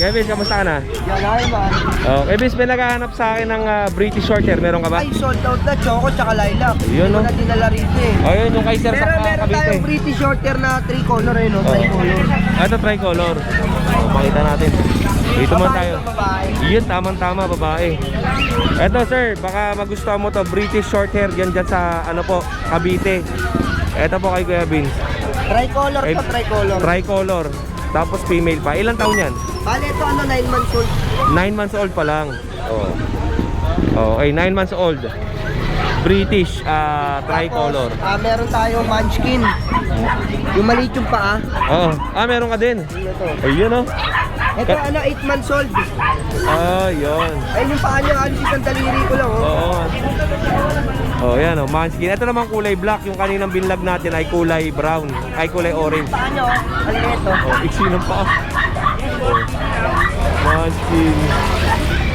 Kevin, kamusta ka na? Yan ay man. Okay, bis, may naghahanap sa akin ng British Shorthair. Meron ka ba? Ay, sold out na choco tsaka lilac. Yun, no? Hindi ko na dinala rito eh. Ayun, yung kay Sir Pero sa meron Cavite. tayong British Shorthair na tricolor eh, no? Tricolor. Ito, tricolor. Pakita natin. Dito man Babae tayo. to, babae. Yun, tamang-tama, babae. Ito, sir, baka magustuhan mo to. British Shorthair, yan dyan sa, ano po, Cavite. Ito po kay Kuya Vince. Tricolor to, tricolor. Tricolor. Tapos female pa. Ilang taon yan? Bale, ito ano, 9 months old. 9 months old pa lang. Oh. Okay, 9 months old. British tricolor. Tapos, meron tayong munchkin. Yung maliit yung paa. Oo. Meron ka din. Ito. Ayun, oh. Ito ano, 8 months old. Yun. Ayun yung paa niya, alis isang daliri ko lang, oh. Oo. Oh, yan, oh. Munchkin. Ito naman kulay black. Yung kaninang binlag natin ay kulay brown. Ay kulay orange. Paa niya, oh. Ano ito? Oh, iksi ng paa. Oh. Munchkin.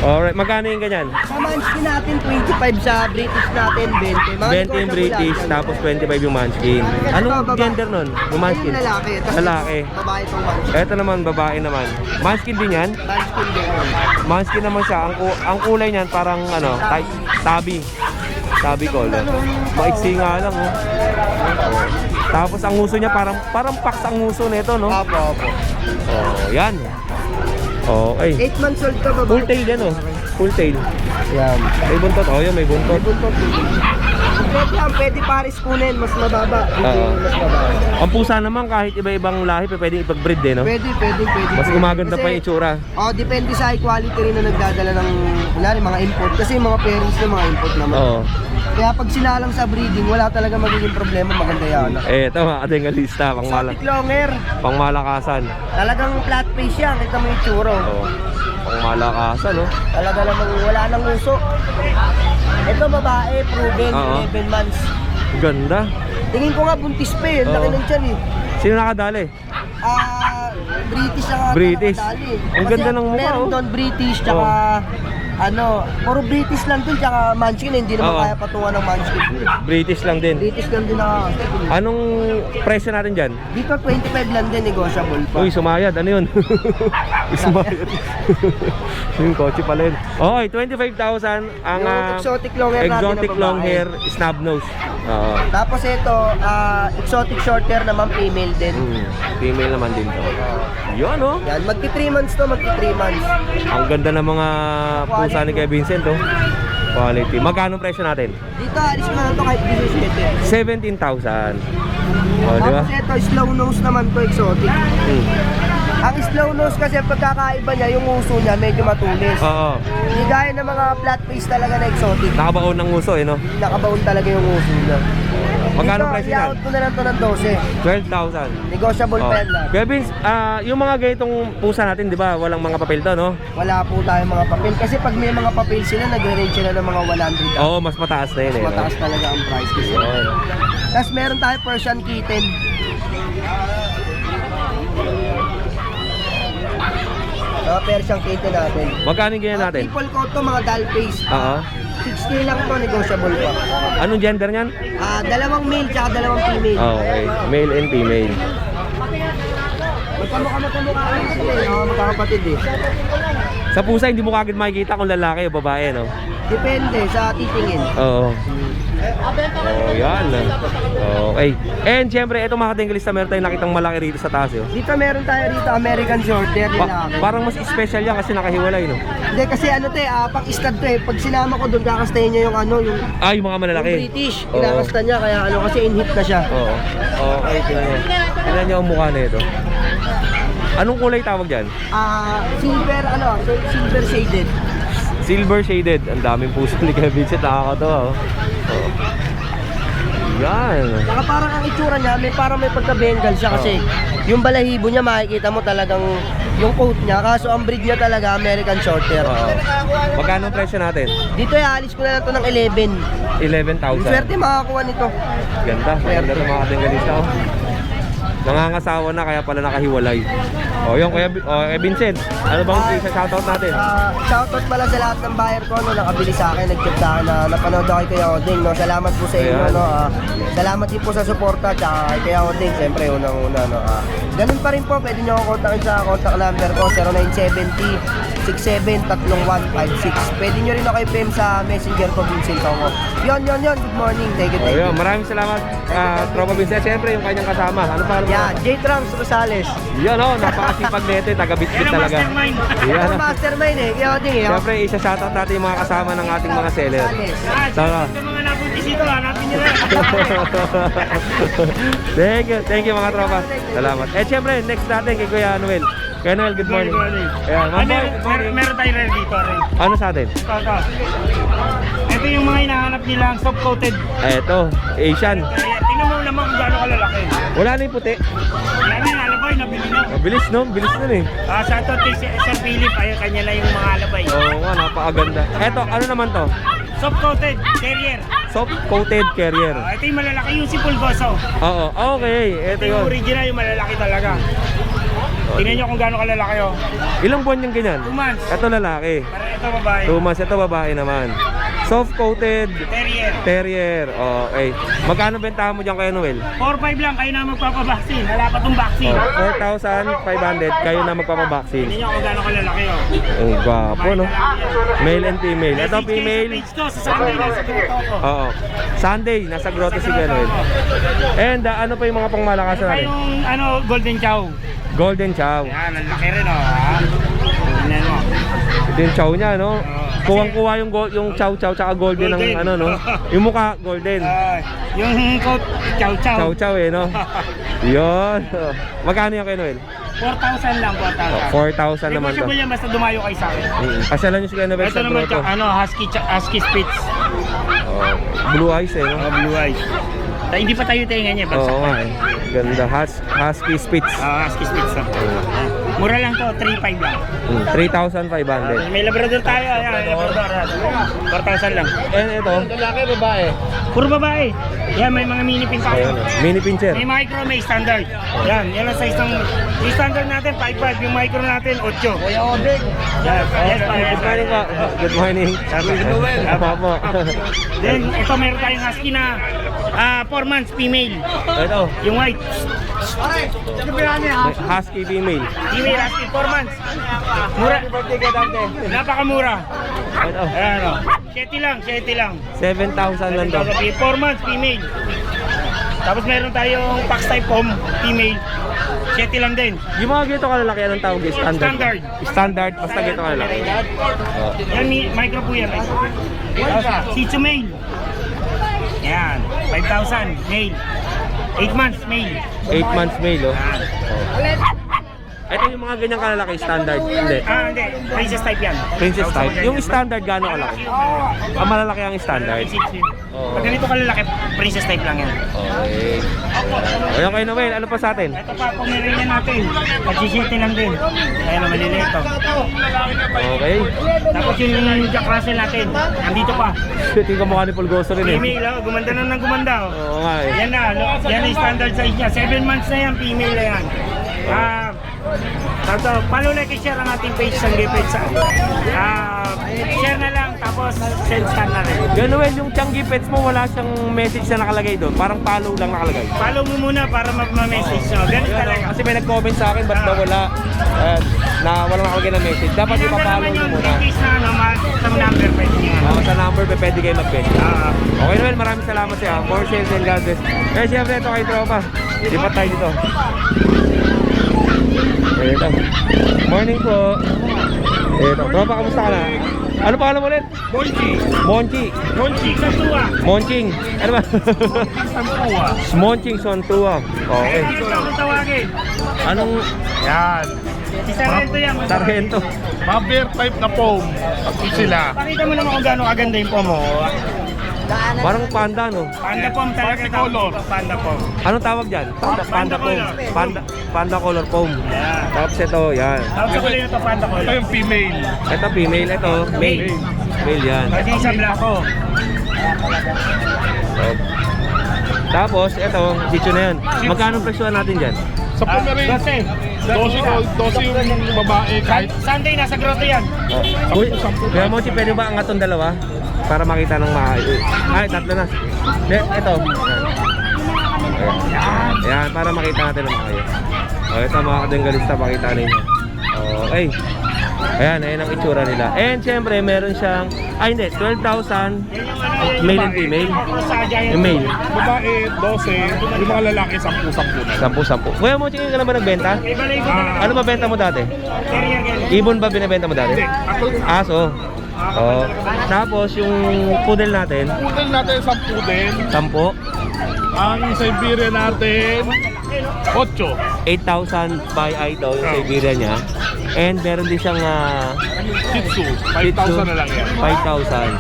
Alright, magkano yung ganyan? Sa munchkin natin, 25 sa British natin, 20. 20 yung British, tapos 25 yung Munchkin. Anong gender nun? Yung Munchkin? Yung lalaki. Tapos Lalaki. babae itong munchkin. Ito naman, babae naman. Munchkin din yan? Munchkin din. Munchkin naman siya. Ang kulay niyan parang ano, tabi. Tabi color. Maiksi nga lang, oh. Tapos ang nguso niya parang pax ang nguso nito, no? Opo. Oh, yan. Okay. 8 months old ka ba? Full tail yan, oh. Full tail. Yan. May buntot. Oh, yan, may buntot. Pwede yan, pwede pares kunin, mas mababa. Oo. Mas mababa. Ang pusa naman kahit iba-ibang lahi, pwede ipag-breed eh, no? Pwede. Mas gumaganda pa yung itsura. Depende sa high quality rin na nagdadala ng, kunwari, mga import. Kasi yung mga parents na mga import naman. Oo. Kaya pag sinalang sa breeding, wala talaga magiging problema, maganda yan. Ito mga katingalista, Exotic long hair. pangmalakasan. Talagang flat face yan, kita mo yung tsuro. Oo. Pangmalakasan, no? Talaga namang wala nang uso. Ito babae, proven, Oo. 11 months. Ganda. Tingin ko nga buntis pa eh, laki Oo. ng tiyan eh. Sino nakadali? British ang British. nakadali. Ang Kasi ganda ng mukha, meron oh. doon British, tsaka puro British lang dun, tsaka Munchkin, hindi naman Oo. kaya patungan ng Munchkin. British lang din. British lang din na. Anong presyo natin dyan? Dito 25 lang din, negotiable pa. Uy, sumayad. Ano yun? Sumayad. Yung kotse pala yun. Okay, 25,000 ang Yung exotic long hair natin na exotic babae. long hair snub nose. Oo. Tapos ito, exotic short hair naman, female din. Female naman din to. Yun, oh. Yan, magti 3 months to, magti 3 months. Ang ganda ng mga pusa ni Kuya Vincent, oh. Quality. Magkano presyo natin? Dito, alis mo na to kahit 17. 17,000. Oh, di ba? Tapos ito, slow nose naman to, exotic. Ang slow nose kasi pagkakaiba niya, yung uso niya medyo matulis. Oo. Hindi gaya ng mga flat face talaga na exotic. Nakabaon ng uso, eh, no? Nakabaon talaga yung uso niya. Magkano Dito, presyo yan? i-out ko na lang to ng 12. 12,000. Negotiable pa yan lang. Kuya Vince, yung mga ganitong pusa natin, di ba? Walang mga papel to, no? Wala po tayong mga papel. Kasi pag may mga papel sila, nag-range sila ng mga 100. Oo, mas mataas na yun, eh. Mataas talaga ang price kasi. Oo. Tapos meron tayo Persian kitten. Mga Persian kitten natin. Magkano yung ganyan natin? Triple coat to, mga doll face. Oo. 6K lang to, negotiable pa. Anong gender niyan? Dalawang male tsaka dalawang female. Okay. Male and female. Magkamukha lang sila eh. Magkakapatid eh. Sa pusa, hindi mo kagad makikita kung lalaki o babae, no? Depende sa titingin. Oo. Oh, yan. Okay. And syempre, itong mga katinggalista, meron tayong nakitang malaki rito sa taas, yun. Dito meron tayo rito American Shorthair lalaki. Parang mas special yan kasi nakahiwalay, no? Hindi kasi pang-stud to eh. Pag sinama ko doon, kakastahin niya yung Yung mga malalaki. yung British. Oo. Kinakasta niya kaya kasi in-hit na siya. Oo. Okay, tingnan nyo. Tingnan nyo ang mukha na ito. Anong kulay tawag dyan? Silver shaded. Silver shaded. Ang daming puso ni Kuya Vincent. Nakakatawa, oh. Yan. Saka parang ang itsura niya, parang may pagka-Bengal siya kasi yung balahibo niya makikita mo talagang yung coat niya. Kaso ang breed niya talaga American Shorthair. Magkano ang presyo natin? Dito alis ko na lang to ng 11. 11,000. Swerte makakuha nito. Ganda. Ganda sa mga katinggalista, oh. Nangangasawa na kaya pala nakahiwalay. O yun, Vincent, ano bang isa-shoutout natin? Shoutout pala sa lahat ng buyer ko, no, nakabili sa akin, nag-chat sa akin na napanood ako kay Kuya Oding, no. Salamat po sa inyo, Ayan. no. Salamat din po sa suporta, tsaka kay Kuya Oding, siyempre unang-una, no. Ganun pa rin po, pwede nyo ako kontakin sa contact number ko, 0970-673156. Pwede nyo rin ako i-PM sa messenger ko, Vincent Tongo. Yun. Good morning. Thank you. Ayun, maraming salamat, Tropa Vincent. Siyempre, yung kanyang kasama. Ano pa? Yeah, J-Trams Rosales. Yan o, napakasipag nito. Taga-bitbit talaga. Yan Yan. ang mastermind eh. Kaya Oding eh. Siyempre, isa-shoutout natin yung mga kasama ng ating mga seller. Saka. mga napuntis dito, hanapin nyo na. Thank you mga tropa. Salamat. Eh, siyempre, next natin kay Kuya Noel. Kuya Noel, good morning. Ayan, Ay, Mamboy, good morning. meron tayo rare dito rin. Ano sa atin? Ito. Ito yung mga hinahanap nilang soft-coated. Eto, Asian. Tingnan mo naman kung gaano kalalaki. Wala na yung puti. Yan yung alabay, nabili na. Mabilis no? Bilis nun eh. Sa ito, Sir Philip, ayun, kanya na yung mga alabay. Oo nga, napakaganda. Eto, ano naman to? Soft-coated, terrier. Soft coated carrier. Ito yung malalaki, yung si Pulgoso. Oo, okay. Ito Ito yung yun. original, yung malalaki talaga. Tingnan nyo kung gaano kalalaki, oh. Ilang buwan yung ganyan? 2 months. Ito lalaki. Para ito babae. 2 months. Ito babae naman. Soft coated Terrier. terrier. Okay. Magkano bentahan mo dyan kay Noel? 4-5 lang, kayo na magpapabaksin. Wala pa tong vaccine. 4,500 kayo na magpapabaksin. Tingnan nyo kung gaano kalalaki, oh. Ang gwapo no? Male and female. Ito female. Page to, sa Sunday, nasa grotto ko. Oo. Sunday, nasa grotto si Noel. And ano pa yung mga pangmalakasan Ito natin? yung Golden Chow. Golden Chow. Yan, ang laki rin, oh. Tingnan mo. Ito yung chow niya, no? Kuwang-kuwa yung chow tsaka golden ng Golden. ano, no? Yung mukha, golden. Yung coat, Chow Chow. Chow eh, no? Yun. Magkano yung kay Noel? 4,000 lang, 4,000 4,000. naman to. Negotiable yan, basta dumayo kayo sa akin. Pasyalan nyo si Kuya Noel Ito sa naman, grotto. Husky Spitz. Oh, blue eyes eh, no? Blue eyes. Hindi pa tayo tinga niya, Oo nga eh. Ganda. Husky Spitz. Husky Spitz. Mura lang to, 3,500 lang. 3,500. May Labrador tayo, ayan, Labrador. 4,000 lang. And ito, lalaki, babae. Puro babae. Yan, may mga mini pin tayo. Mini pincher. May micro, may standard. Yan ang size ng... Yung standard natin, 5'5". Yung micro natin, 8. Kuya Oding. Yes, Good morning po. Good morning. Apa po. Then, ito meron tayong husky na 4 months female. Ito, Yung white. husky female. Female husky, 4 months. Mura. Napakamura. Ito, Ayan o. 7 lang. 7,000 lang to. 4 months female. Tapos meron tayong Pax type home female. 7 lang din. Yung mga ganito kalalaki, anong tawag yun? Standard. Standard, basta ganito kalalaki. Oh. Yan, micro po yan. Tapos, Shih Tzu male. Yan, 5,000 male. 8 months male. 8 months male, oh. Yan. Ito yung mga ganyang kalalaki, standard. Hindi. Hindi. Princess type yan. Princess type. Yung standard, gano'ng kalaki? Ang malalaki ang standard. Oo. Pag ganito kalalaki, princess type lang yan. Okay. Ayun kay Noel, ano pa sa atin? Ito pa, Pomeranian natin. Pag-sisiti lang din. Kaya na maliliit to. Okay. Tapos yung Jack Russell natin, andito pa. Ito yung kamukha ni Pulgoso rin eh. Female, oh, gumanda na ng gumanda. Oh. Oo nga eh. Yan na, yan ang standard size niya. 7 months na yan, female na yan. Follow, like, and share ang ating page sa Gipit sa share na lang, tapos send scan na rin. Yan Noel, yung Changi Pets mo, wala siyang message na nakalagay doon. Parang follow lang nakalagay. Follow mo muna para ma-message nyo. Ganun talaga. Kasi may nag-comment sa akin, ba't daw wala, na walang nakalagay na message. Dapat Number ipapollow naman nyo yun, muna. in case na ano, sa number pwede nyo. Sa number, pwede kayo mag-message. Okay Noel, maraming salamat siya. More sales and God bless. Kaya siyempre ito kay Tropa. Lipat tayo dito. Ito. Morning po. Ito. Tropa, kamusta ka na? Ano pangalan mo ulit? Monchi. Monchi. Santua. Monching. Ano ba? Santua. Monching Sontua. Okay. Dito akong tawagin. Anong Yan. Si Sargento yan. Sargento? Bear type na foam. Tapos sila. Pakita mo naman kung gaano kaganda yung pomo. Parang panda, no? Panda pom talaga. Multicolor. Panda pom. Anong tawag dyan? Panda foam. color. Panda color foam. Yan. Tapos ito, yan. Tapos sa kulay na ito, panda ko. Ito yung female. Ito female, ito male. Male yan. Kasi isa black ko. So, Tapos, ito, sitio na yun. Magkano presyohan natin dyan? Sa Pomeranian, 12 yung babae kahit Sunday, nasa grotto yan. Uy, kaya mo, pwede ba angat tong dalawa? Para makita ng maayos. Ay, tatlo na. Ito. Ayan, para makita natin ng maayos. O, ito mga kadenggalista, makita ninyo. Okay. Ayan, ayan ang itsura nila. And syempre, meron siyang, hindi, 12,000 male and female. Yung male. babae 12, yung mga lalaki 10-10 na. 10-10. Kuya mo, ka na ba nagbenta? Ano ba benta mo dati? Ibon ba binibenta mo dati? Hindi, ako, Aso. Oh. Tapos yung poodle natin, poodle natin 10 din. 10. Ang Siberian natin 8. 8,000 by eye daw yung Siberia niya. And meron din siyang Shih Tzu, Shih Tzu, 5,000 na lang yan. 5,000.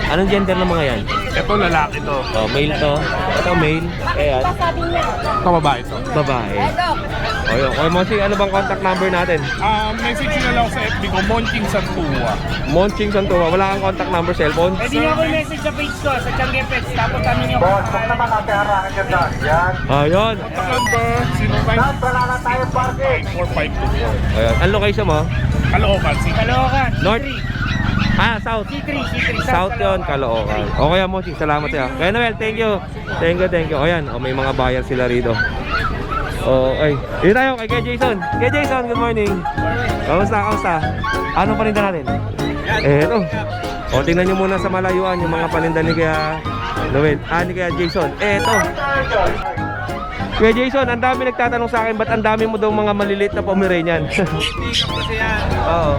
Anong gender ng mga yan? Ito lalaki to. Oh, male to. Ito male. Ayan. Ito babae to. Babae. O yun. Kuya Monsing, ano bang contact number natin? Message nyo na lang sa FB ko, Monching Santua. Monching Santua. Wala kang contact number, cellphone? Pwede nyo ako i-message sa page ko, sa Changgepet. Tapos ano nyo ako. Ayun. Contact number 094524. Ayun. Ang location mo? Caloocan City. Caloocan. North? South. C3. South yun, Caloocan. O kaya Monsing, salamat sa'yo. Kaya Noel, thank you. Thank you. O yan, may mga buyer sila rito. O, ay. Dito tayo kay Kuya Jason. Kuya Jason, good morning. Kamusta? Anong paninda natin? Eto. O, tingnan nyo muna sa malayuan yung mga paninda ni Kuya Noel. Ni Kuya Jason. Eto. Kuya Jason, ang dami nagtatanong sa akin, ba't ang dami mo daw mga maliliit na Pomeranian? Hindi kasi yan. Oo.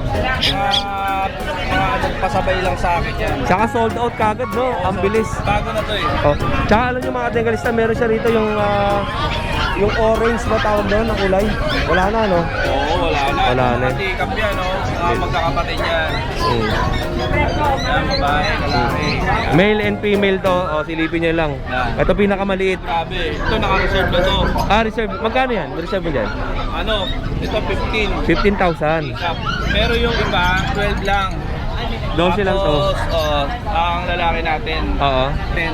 Pasabay lang sa akin yan. Tsaka sold out kagad, no? Ang bilis. Bago na to eh. Oh. Tsaka alam nyo mga Bengalista, meron siya rito yung orange ba tawag doon na kulay? Wala na, no? Oo, wala na. Wala na. Tikap yan, no? Magkakapatid yan. Mm. Yan, babae, lalaki. Male and female to. O, silipin nyo lang. Yan. Ito pinakamaliit. Grabe. Ito, naka-reserve na to. Reserve. Magkano yan? Reserve mo dyan? Ano? Ito, 15. 15,000. Tikap. Pero yung iba, 12 lang. 12 lang to. Tapos, ang lalaki natin, Oo. 10.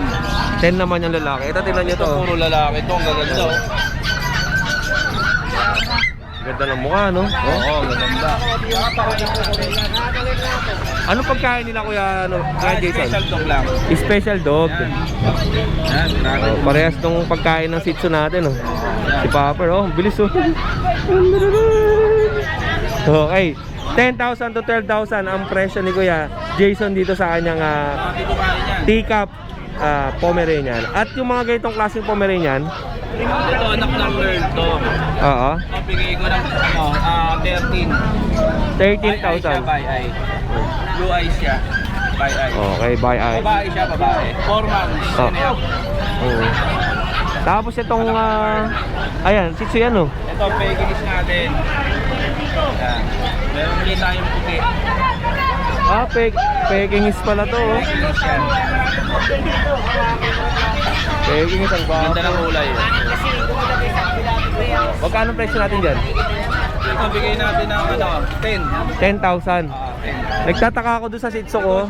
10 naman yung lalaki. Ito, tingnan nyo Ito, to. puro lalaki. Ito, ang gaganda. Oh. Ganda ng mukha, no? Oh. Oo, gaganda. Anong pagkain nila, Kuya Jason? Special dog lang. Special dog. Yan, grabe. Oh, parehas nung pagkain ng Shih Tzu natin, oh. Si Popper, oh, bilis, oh. Okay, 10,000 to 12,000 ang presyo ni Kuya Jason dito sa kanyang teacup Pomeranian. At yung mga ganitong klaseng Pomeranian, Ito, anak ng girl to. oo, Bigay ko ng 13. 13,000. By eye. Blue eyes siya. By eye. Okay, by eye. Babae siya, babae. 4 months. Oh. Ano yan? Oo. Tapos itong, ayan, Shih Tzu yan, oh. Ito, Pekingese natin. Yan. Meron ulit tayong puti. Pekingese pala to, oh. Pekingese yan. Pekingese ang Ganda baka. ng kulay. Magkano presyo natin dyan? Ito, bigay natin ng 10. 10,000. 10. Nagtataka ako doon sa Shih Tzu ko.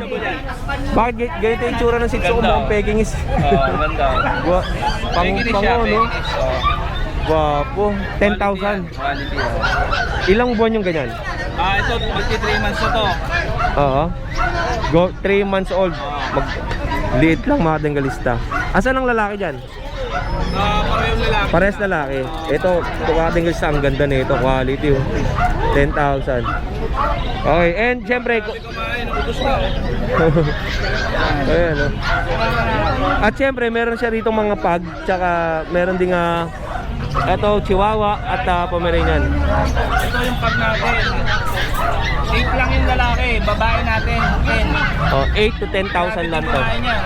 Bakit ganito yung tsura ng Shih Tzu ko Ganda. mukhang Pekingese? Ganda. Pekingese siya, Pango, no? Pekingese. Oh. Gwapo. 10,000. Quality yan. Ilang buwan yung ganyan? Ito, 23 months na to. Oo. 3 months old. Liit lang mga Bengalista. Asan ang lalaki dyan? Parehong lalaki. Pares lalaki. Ito, mga Bengalista, ang ganda nito. Quality, oh. 10,000. Okay, and syempre, Kumain, ubus na. Oh. ayan, oh. At syempre, meron siya rito mga pug, tsaka meron ding ito, Chihuahua at Pomeranian. Ito yung pag natin. 8 lang yung lalaki, babae natin, 10. Oh, 8 to 10,000 lang to. Kumain niya.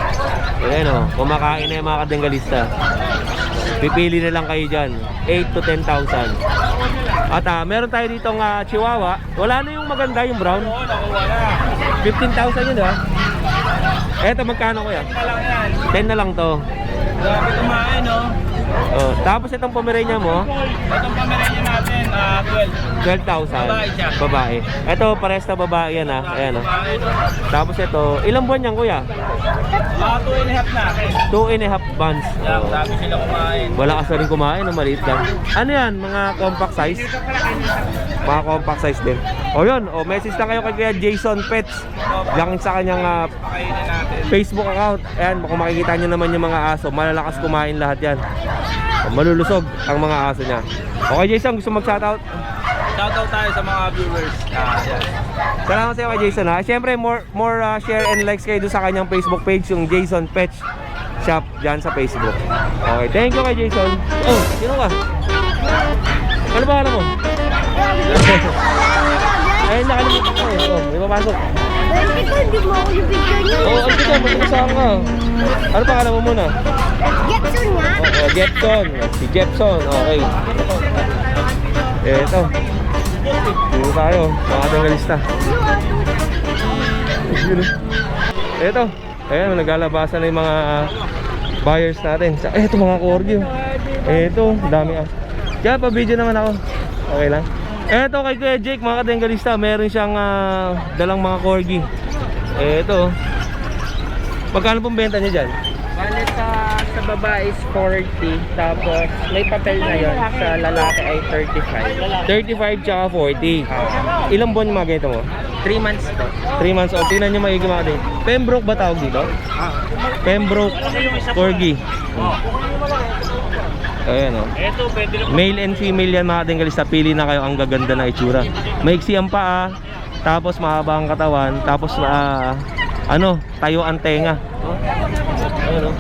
Ayan, oh, kumakain na yung mga Bengalista. Pipili na lang kayo dyan. 8 to 10,000. At meron tayo ditong Chihuahua. Wala na yung maganda, yung brown. Oo, nakuha na. 15,000 yun, ha? Eto, magkano kuya? 10 na lang yan. 10 na lang to. Grabe kumain, no? Oh, tapos itong Pomeranian mo, Itong Pomeranian natin, 12. 12,000. Babae siya. Babae. Ito, pares na babae yan ah. Ayan oh. Tapos ito, ilang buwan yan kuya? 2.5 na. 2.5 months. Yan, Oh. dami sila kumain. Wala ka rin kumain, no? Maliit lang. Ano yan? Mga compact size? Mga compact size din. O yun, o message lang kayo kay Kuya Jason Pets. Diyan sa kanyang Pakainin natin. Facebook account. Ayan, kung makikita nyo naman yung mga aso, malalakas kumain lahat yan. O, malulusog ang mga aso niya. Okay Jason, gusto mag-shoutout? Shoutout tayo sa mga viewers. Yan. Salamat sa iyo kay Jason ha. Siyempre, more share and likes kayo doon sa kanyang Facebook page, yung Jason Pets Shop dyan sa Facebook. Okay, thank you kay Jason. Oh, sino ka? Ano ba alam mo? Ayun, nakalimutan ko eh. Oh, may papasok. Ito, hindi mo ako yung picture niyo. Oo, ano ka? Matulisahan ka. Ano pa alam mo muna? Jetson nga. Oo, Jepson. Si Jepson. Okay. Eto. Dito tayo. Mga tanggalista. Eto. Ayan, naglalabasan na yung mga buyers natin. Eto mga corgi. Eto, dami ah. Kaya pa-video naman ako. Okay lang. Eto kay Kuya Jake, mga katenggalista, meron siyang dalang mga corgi. Eto. Magkano pong benta niya dyan? Bale sa babae is 40, tapos may papel na yon, sa lalaki ay 35. 35 tsaka 40. Ilang buwan yung mga ganito mo? 3 months to. 3 months old. Tingnan nyo maigi mga din. Pembroke ba tawag dito? Pembroke Corgi. Ayan o. Ito, pwede lang. Male and female yan mga tinggalista. Pili na kayo, ang gaganda na itsura. Maiksi ang paa, tapos mahaba ang katawan, tapos tayo ang tenga. Ayan o.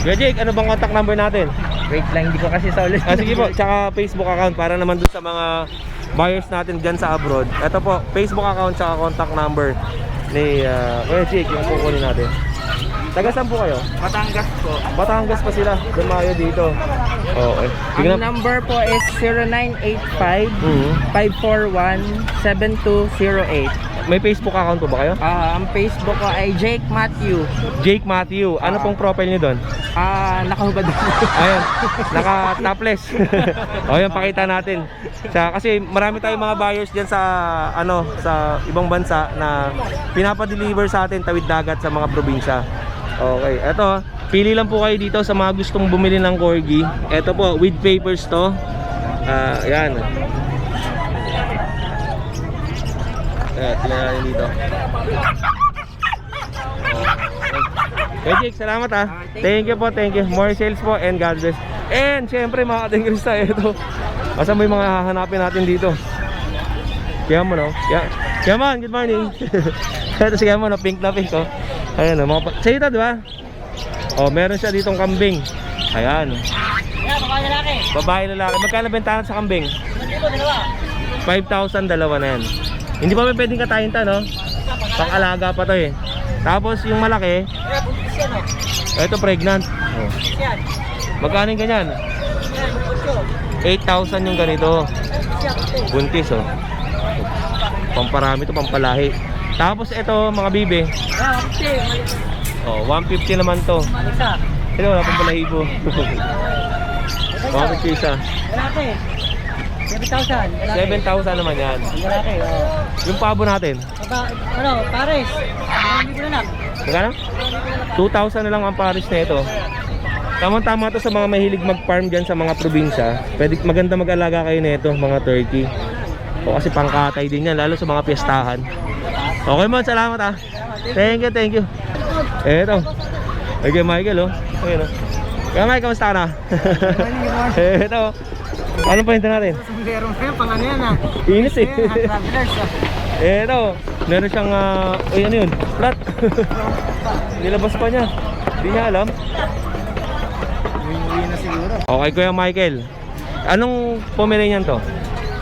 Kuya Jake, ano bang contact number natin? Wait lang, hindi ko kasi sa ulit. Sige po, tsaka Facebook account para naman dun sa mga buyers natin dyan sa abroad. Ito po, Facebook account tsaka contact number ni Kuya Jake, yung kukunin natin. Taga saan po kayo? Batangas po. Batangas pa sila, dumayo dito. Okay. Ang number po is 0985-541-7208. May Facebook account po ba kayo? Ang Facebook ko ay Jake Matthew. Jake Matthew. Ano pong profile niyo doon? Nakahubad ako. Ayan, naka-topless. O yan, pakita natin. Kasi marami tayong mga buyers dyan sa sa ibang bansa na pinapa-deliver sa atin tawid dagat sa mga probinsya. Okay, eto, pili lang po kayo dito sa mga gustong bumili ng corgi. Eto po, with papers to. Ayan. Tingnan natin dito. Okay, Jake, salamat ah. Thank you po, thank you. More sales po and God bless. And syempre mga katingrista, ito. Basta may mga hahanapin natin dito. Kaya mo no? Kaya man, good morning. Ito si Kaya mo no, pink na pink oh. Ayan o, sa'yo ito diba? Oh, meron siya ditong kambing. Ayan. Babae lalaki. Babae lalaki. Magkano bentahan sa kambing? 5,000 dalawa na yan. Hindi pa may pwedeng katayin ta no? Pang-alaga pa to eh. Tapos yung malaki, ito pregnant. Oh. Magkano yung ganyan? 8,000 yung ganito. Buntis oh. Pamparami to, pampalahi. Tapos ito mga bibe. Oh, 150 naman to. Ito wala pang balahibo. 150 isa. 7,000 naman yan. Yung pabo natin. Pares. Hindi ko na lang. Magkano? 2,000 na lang ang pares na ito. Tama-tama to sa mga mahilig mag-farm dyan sa mga probinsya. Pwede maganda mag-alaga kayo nito, mga turkey. O kasi pangkatay din yan, lalo sa mga piyestahan. Okay man, salamat ah. Thank you. Eto. Okay, Michael oh. Ayun oh. Kaya Mike, kamusta ka na? Eto. Anong pahinta natin? Meron kayo, pang ano yan ah. Inis eh. Travelers ah. Eto. Meron siyang, ano yun? Flat. Nilabas pa niya. Hindi niya alam. Hindi na siguro. Okay, Kuya Michael. Anong Pomeranian to?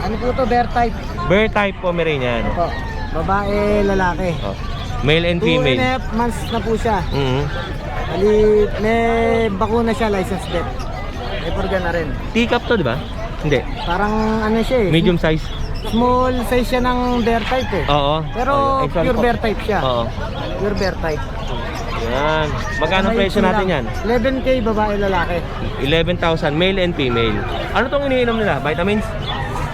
Ano po to, bear type? Bear type Pomeranian. Po. Babae, lalaki. Oh. Male and 2.5 female. months na po siya. Ali, may bakuna siya, license plate. May purga na rin. Teacup to, di ba? Hindi. Parang ano siya eh. Medium size. Small size siya ng bear type eh. Oo. Pero Ay, sorry pure po. bear type siya. Oo. Pure bear type. Yan. Magkano May presyo natin yan? 11K babae lalaki. 11,000 male and female. Ano tong iniinom nila? Vitamins?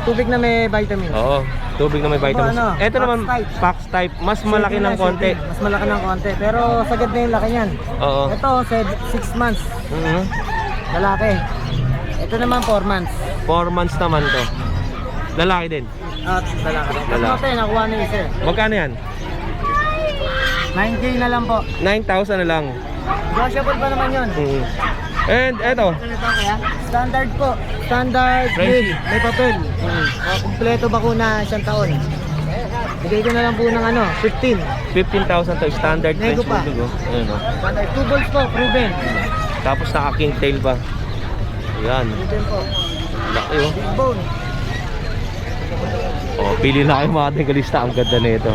Tubig na may vitamin. Oo. Tubig na may vitamins. Ano, Ito naman, Pax type. Pax type. Mas malaki ng konti. Mas malaki ng konti. Pero sagad na yung laki niyan. Oo. Ito, 6 months. Mhm. Lalaki. Ito naman 4 months. 4 months naman to. Lalaki din. At lalaki. Lalaki. Ito nakuha na isa. Magkano yan? 9K na lang po. 9,000 na lang. Negotiable pa naman yun. Mhm. And eto. Standard po. Standard Frenchie. grade. May papel. Kompleto bakuna isang taon. Bigay ko na lang po ng 15. 15,000 to standard Nego French pa. Bulldog. Oh. Ayun oh. Standard 2 balls po, proven. Tapos naka king tail pa. Ayan. Proven po. Laki oh. Big bone. Oh, pili na kayo mga degalista. Ang ganda nito.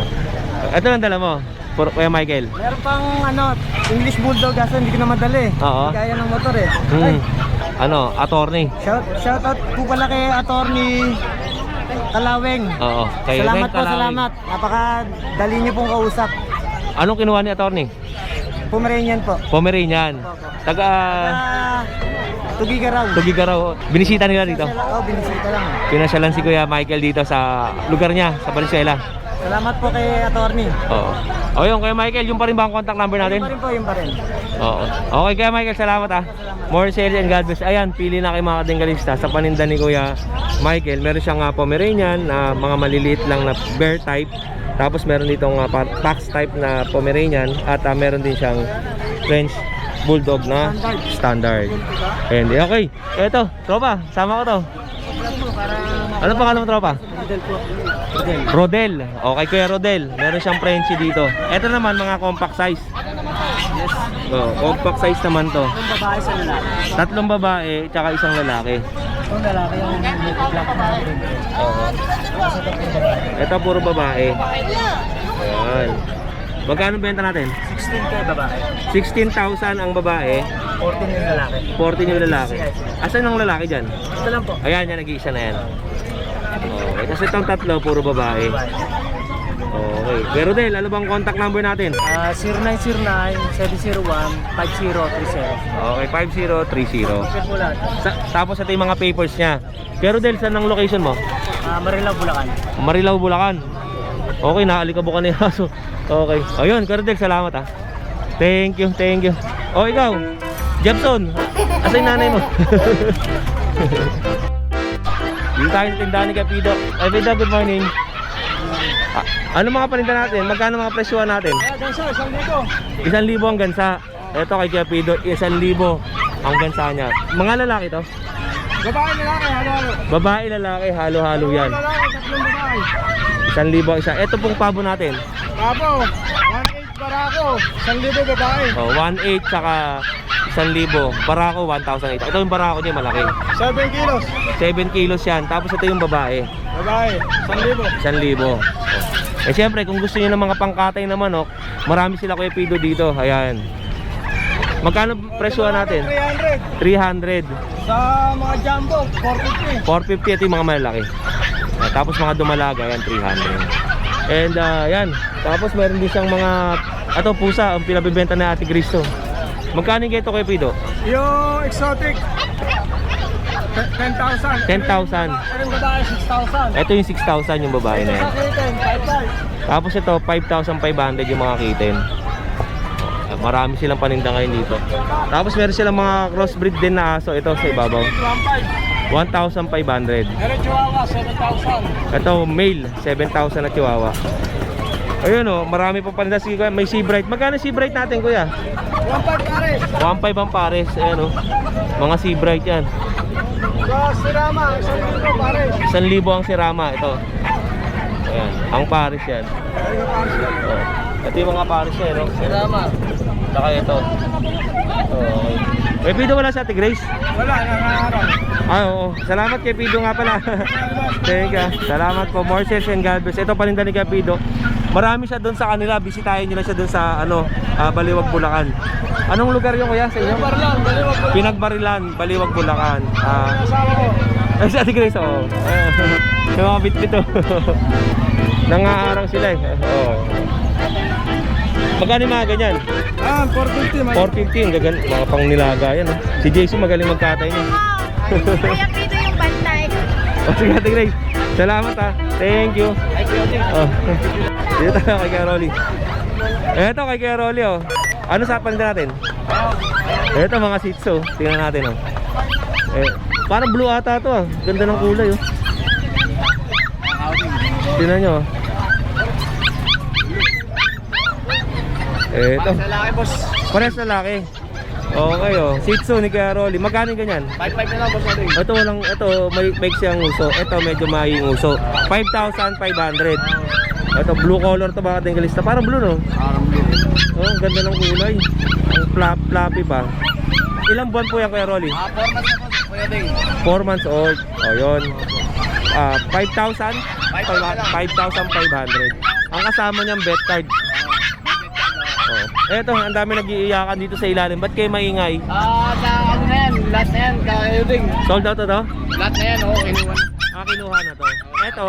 Ito lang dala mo. Kuya Michael. Meron pang English Bulldog kasi hindi ko na madali. Oo. Hindi kaya ng motor eh. Ay, Ano, attorney. shout out po pala kay Attorney Kalaweng. Oo. Kay Salamat Ren po, Kalawing. salamat. Napakadali niyo pong kausap. Anong kinuha ni attorney? Pomeranian po. Pomeranian. Taga Tugigaraw. Tugigaraw. Binisita nila dito. Binisita lang. Pinasyalan si Kuya Michael dito sa lugar niya, sa Valenzuela. Salamat po kay Attorney. Oo. O yun, Kuya Michael, yung pa rin ba ang contact number natin? Yung pa rin. Oo. Okay, Kuya Michael, salamat ah. More sales and God bless. Ayan, pili na kayo mga kadenggalista sa paninda ni Kuya Michael. Meron siyang Pomeranian na mga maliliit lang na bear type. Tapos meron ditong Pax type na Pomeranian. At meron din siyang French Bulldog na standard. And okay, eto, tropa, sama ko to. Ano pangalan mo, tropa? Rodel. Okay, Kuya Rodel. Meron siyang Frenchie dito. Ito naman mga compact size. Oh, compact size naman to. Babae sa lalaki. 3 babae, tsaka 1 lalaki. Itong lalaki yung may black na rin. Oo. Ito puro babae. Ayan. Magkano benta natin? 16K babae. 16,000 ang babae, 14 yung lalaki. 14 yung lalaki. Asan ang lalaki dyan? Ito lang po. Ayan, yan, nag-iisa na yan. Okay, kasi itong 3, puro babae. Okay. Pero Del, ano bang contact number natin? 0909-701-5030. Okay, 5030. Check mo lahat. Tapos ito yung mga papers niya. Pero Del, saan ang location mo? Marilao, Bulacan. Marilao, Bulacan. Okay, naalikabukan na yung aso. Okay. Ayun, Kuya Del, salamat ah. Thank you, thank you. O ikaw, Jepson, asa yung nanay mo? Dito tayo sa tindahan ni Kapido. Ay, Pido, good morning. Ano mga paninda natin? Magkano mga presyohan natin? Ganso, 1,000. 1,000 ang gansa. Ito kay Kapido, 1,000 ang gansa niya. Mga lalaki to? Babae, lalaki, halo-halo. Babae, lalaki, halo-halo yan. Lalaki, 3 babae. 1,000 isa. Ito pong pabo natin. Pabo, 1,800 barako, 1,000 babae. Oh, 1,800 saka 1,000. Barako 1,800. Ito yung barako niya malaki. 7 kilos. 7 kilos yan. Tapos ito yung babae. Babae, 1,000. 1,000. Eh syempre, kung gusto niyo ng mga pangkatay na manok, marami sila Kuya Pido dito. Ayan. Magkano presyohan natin? 300. 300. Sa mga jumbo, 450. 450 ito yung mga malalaki. Tapos mga dumalaga, yan 300. And yan. Tapos meron din siyang mga pusa ang pinabibenta na Ate Cristo. Magkano yung ito Kuya Pido? Yung exotic, 10,000. 10,000. Pero yung babae, 6,000. Ito yung 6,000 yung babae na yan. Sa kitten, 5,000. Tapos ito 5,500 yung mga kitten. Marami silang paninda ngayon dito. Tapos meron silang mga crossbreed din na aso. Ito sa ibabaw 1,500. Pero chihuahua, 7,000. Ito male 7,000 na chihuahua. Ayun oh, marami pa paninda. Sige, may Sea Bright. Magkano Sea Bright natin Kuya? 1,500 pares. 1,500 ang pares. Ayan oh. Mga Sea Bright yan. Sa Sirama, 1,000 pares. 1,000 ang sirama ito. Ayan, ang pares yan. Oh. Ito yung mga pares niya, no? Sirama. Saka ito. Okay. May Pido wala sa Ate Grace? Wala, nangangarap. Oo. Salamat kay Pido nga pala. Thank you. Salamat po. More sales and God bless. Ito paninda ni kay Pido. Marami siya doon sa kanila. Bisitahin nyo na siya doon sa Baliwag, Bulacan. Anong lugar yung Kuya sa inyo? Baliwag, Pinagbarilan, Baliwag, Bulacan. Kasama ko. Ay, si Ate Grace, oo. Yung mga bitbit, oh. Nangaharang sila eh. Oo. Magkano yung mga ganyan? 450, gagan, mga pang nilaga yan. Oh. Si Jason magaling magkatay niya. Kaya dito yung bantay. Oh, sige Ate Grace. Salamat ha. Thank you. Oh. Dito tayo kay Kuya Rolly. Eto kay Kuya Rolly, oh. Ano sa palinda natin? Eto mga Shih Tzu. Tingnan natin, oh. Parang blue ata to, ah. Ganda ng kulay, oh. Tingnan nyo, oh. Eto. Lalaki, boss. Parehas lalaki. Okay, oh. Shih Tzu ni Kuya Rolly. Magkano yung ganyan? 5.5 na lang, boss natin. Ito may siyang uso. Ito medyo mahing uso. 5,500. Ito blue color to mga tinggalista. Parang blue, no? Parang blue. Oh, ang ganda ng kulay. Ang floppy pa. Ilang buwan po yan, Kuya Rolly? 4 months na po, Kuya Ding. 4 months old. Oh, yun. 5,000? 5,000. 5,500. Ang kasama niyang bet card. Oh. Eto, ang dami nag-iiyakan dito sa ilalim. Ba't kayo maingay? Sa ano na yan, lahat na yan, Kuya Ding. Sold out na to? Lahat na yan, kinuha na. Kinuha na to. Eto,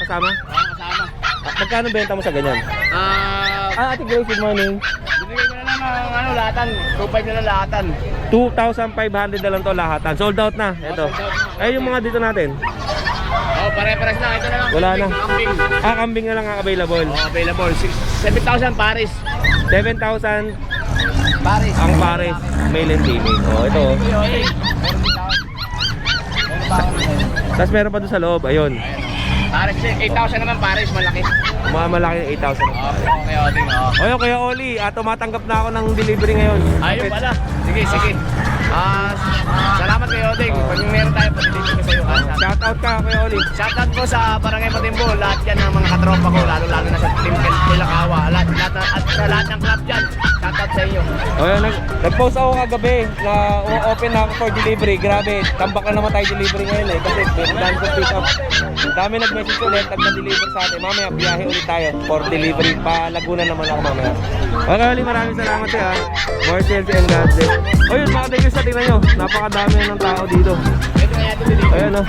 kasama? Kasama. Magkano benta mo sa ganyan? Ate Grace, good morning. Binigay ko na lang ng lahatan. 2.5 na lang lahatan. 2,500 na lang to lahatan. Sold out na. Ito. Ay, yung mga dito natin. Pare-pares na. Ito na lang. Wala na. Kambing. Kambing na lang ang available. Available. 7,000 pares. 7,000 Pares. ang pares. Male and female. Oh, ito. Tapos meron pa doon sa loob. Ayun. Pares. 8,000 naman pares. Malaki. Mga malaki ng 8,000. Okay, Oding. Oyo, Kuya Oli, tumatanggap na ako ng delivery ngayon. Ayun pala. Sige, sige. Salamat kayo, Oding. Pag meron tayo, pag-deliver ko sa'yo. Shout out ka, Kuya Oli. Shoutout ko sa Barangay Matimbo, lahat yan ng mga katropa ko, lalo-lalo na sa Team Pilakawa, at sa lahat ng club dyan. Shoutout sa inyo. Oyo, nag-post ako kagabi na open na ako for delivery. Grabe, tambak na naman tayo delivery ngayon eh. Kasi dami ko pick up. Dami nag-message ulit, nag-deliver sa atin. Mamaya, biyahe ulit tayo for delivery. Pa Laguna naman ako mamaya. Okay, Oli, maraming salamat siya. More sales and God bless. O yun, mga tigil sa tingnan nyo. Napakadami ng tao dito. Ito na yan, ito deliver. Ayan, oh.